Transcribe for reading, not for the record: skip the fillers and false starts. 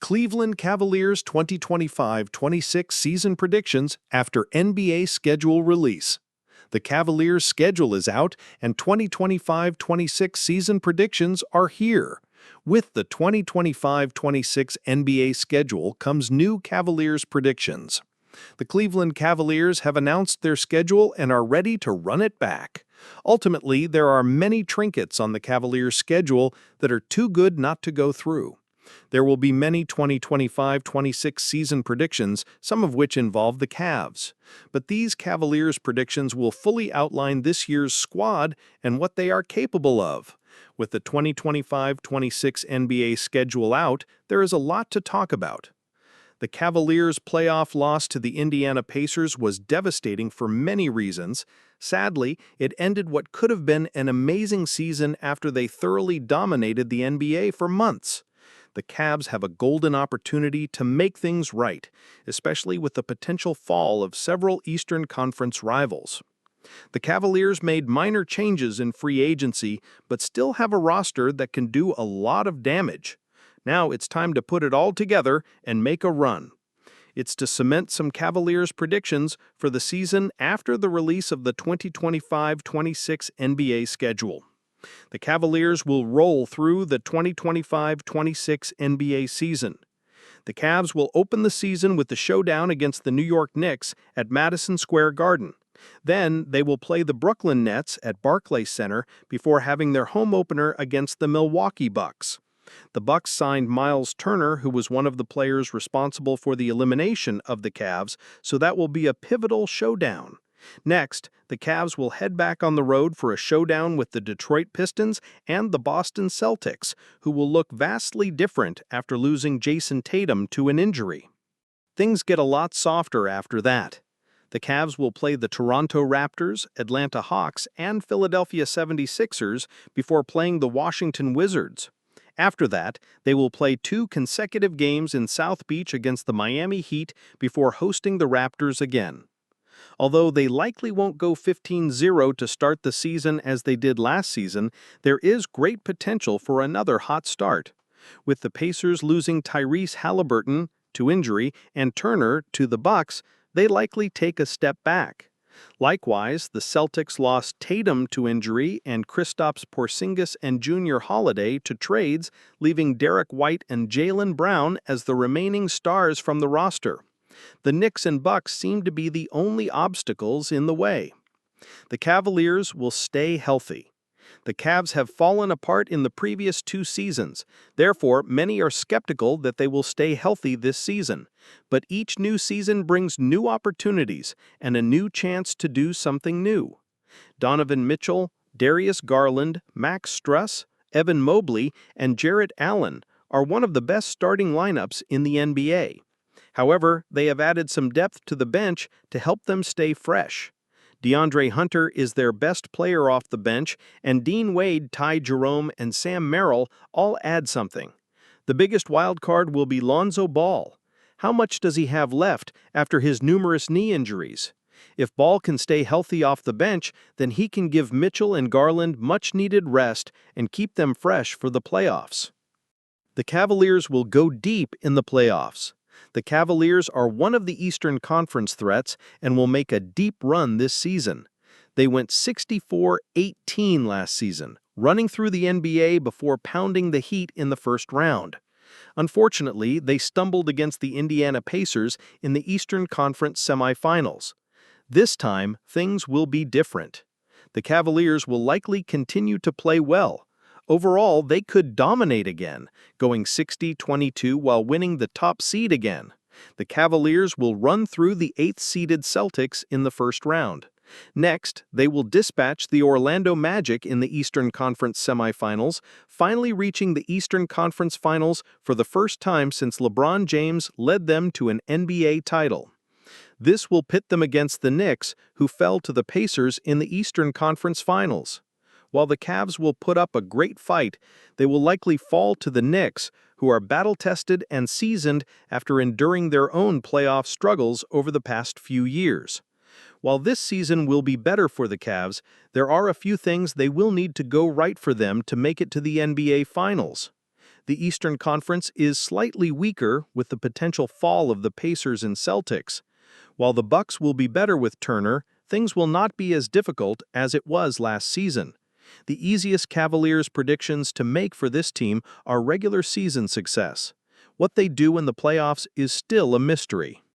Cleveland Cavaliers 2025-26 season predictions after NBA schedule release. The Cavaliers' schedule is out, and 2025-26 season predictions are here. With the 2025-26 NBA schedule comes new Cavaliers predictions. The Cleveland Cavaliers have announced their schedule and are ready to run it back. Ultimately, there are many trinkets on the Cavaliers' schedule that are too good not to go through. There will be many 2025-26 season predictions, some of which involve the Cavs. But these Cavaliers predictions will fully outline this year's squad and what they are capable of. With the 2025-26 NBA schedule out, there is a lot to talk about. The Cavaliers' playoff loss to the Indiana Pacers was devastating for many reasons. Sadly, it ended what could have been an amazing season after they thoroughly dominated the NBA for months. The Cavs have a golden opportunity to make things right, especially with the potential fall of several Eastern Conference rivals. The Cavaliers made minor changes in free agency, but still have a roster that can do a lot of damage. Now it's time to put it all together and make a run. It's to cement some Cavaliers predictions for the season after the release of the 2025-26 NBA schedule. The Cavaliers will roll through the 2025-26 NBA season. The Cavs will open the season with the showdown against the New York Knicks at Madison Square Garden. Then they will play the Brooklyn Nets at Barclays Center before having their home opener against the Milwaukee Bucks. The Bucks signed Miles Turner, who was one of the players responsible for the elimination of the Cavs, so that will be a pivotal showdown. Next, the Cavs will head back on the road for a showdown with the Detroit Pistons and the Boston Celtics, who will look vastly different after losing Jason Tatum to an injury. Things get a lot softer after that. The Cavs will play the Toronto Raptors, Atlanta Hawks, and Philadelphia 76ers before playing the Washington Wizards. After that, they will play 2 consecutive games in South Beach against the Miami Heat before hosting the Raptors again. Although they likely won't go 15-0 to start the season as they did last season, there is great potential for another hot start. With the Pacers losing Tyrese Halliburton to injury and Turner to the Bucks, they likely take a step back. Likewise, the Celtics lost Tatum to injury and Kristaps Porzingis and Junior Holiday to trades, leaving Derek White and Jaylen Brown as the remaining stars from the roster. The Knicks and Bucks seem to be the only obstacles in the way. The Cavaliers will stay healthy. The Cavs have fallen apart in the previous 2 seasons. Therefore, many are skeptical that they will stay healthy this season. But each new season brings new opportunities and a new chance to do something new. Donovan Mitchell, Darius Garland, Max Strus, Evan Mobley, and Jarrett Allen are one of the best starting lineups in the NBA. However, they have added some depth to the bench to help them stay fresh. DeAndre Hunter is their best player off the bench, and Dean Wade, Ty Jerome, and Sam Merrill all add something. The biggest wild card will be Lonzo Ball. How much does he have left after his numerous knee injuries? If Ball can stay healthy off the bench, then he can give Mitchell and Garland much-needed rest and keep them fresh for the playoffs. The Cavaliers will go deep in the playoffs. The Cavaliers are one of the Eastern Conference threats and will make a deep run this season. They went 64-18 last season, running through the NBA before pounding the Heat in the first round. Unfortunately, they stumbled against the Indiana Pacers in the Eastern Conference semifinals. This time, things will be different. The Cavaliers will likely continue to play well. Overall, they could dominate again, going 60-22 while winning the top seed again. The Cavaliers will run through the 8th-seeded Celtics in the first round. Next, they will dispatch the Orlando Magic in the Eastern Conference semifinals, finally reaching the Eastern Conference Finals for the first time since LeBron James led them to an NBA title. This will pit them against the Knicks, who fell to the Pacers in the Eastern Conference Finals. While the Cavs will put up a great fight, they will likely fall to the Knicks, who are battle-tested and seasoned after enduring their own playoff struggles over the past few years. While this season will be better for the Cavs, there are a few things they will need to go right for them to make it to the NBA Finals. The Eastern Conference is slightly weaker with the potential fall of the Pacers and Celtics. While the Bucks will be better with Turner, things will not be as difficult as it was last season. The easiest Cavaliers predictions to make for this team are regular season success. What they do in the playoffs is still a mystery.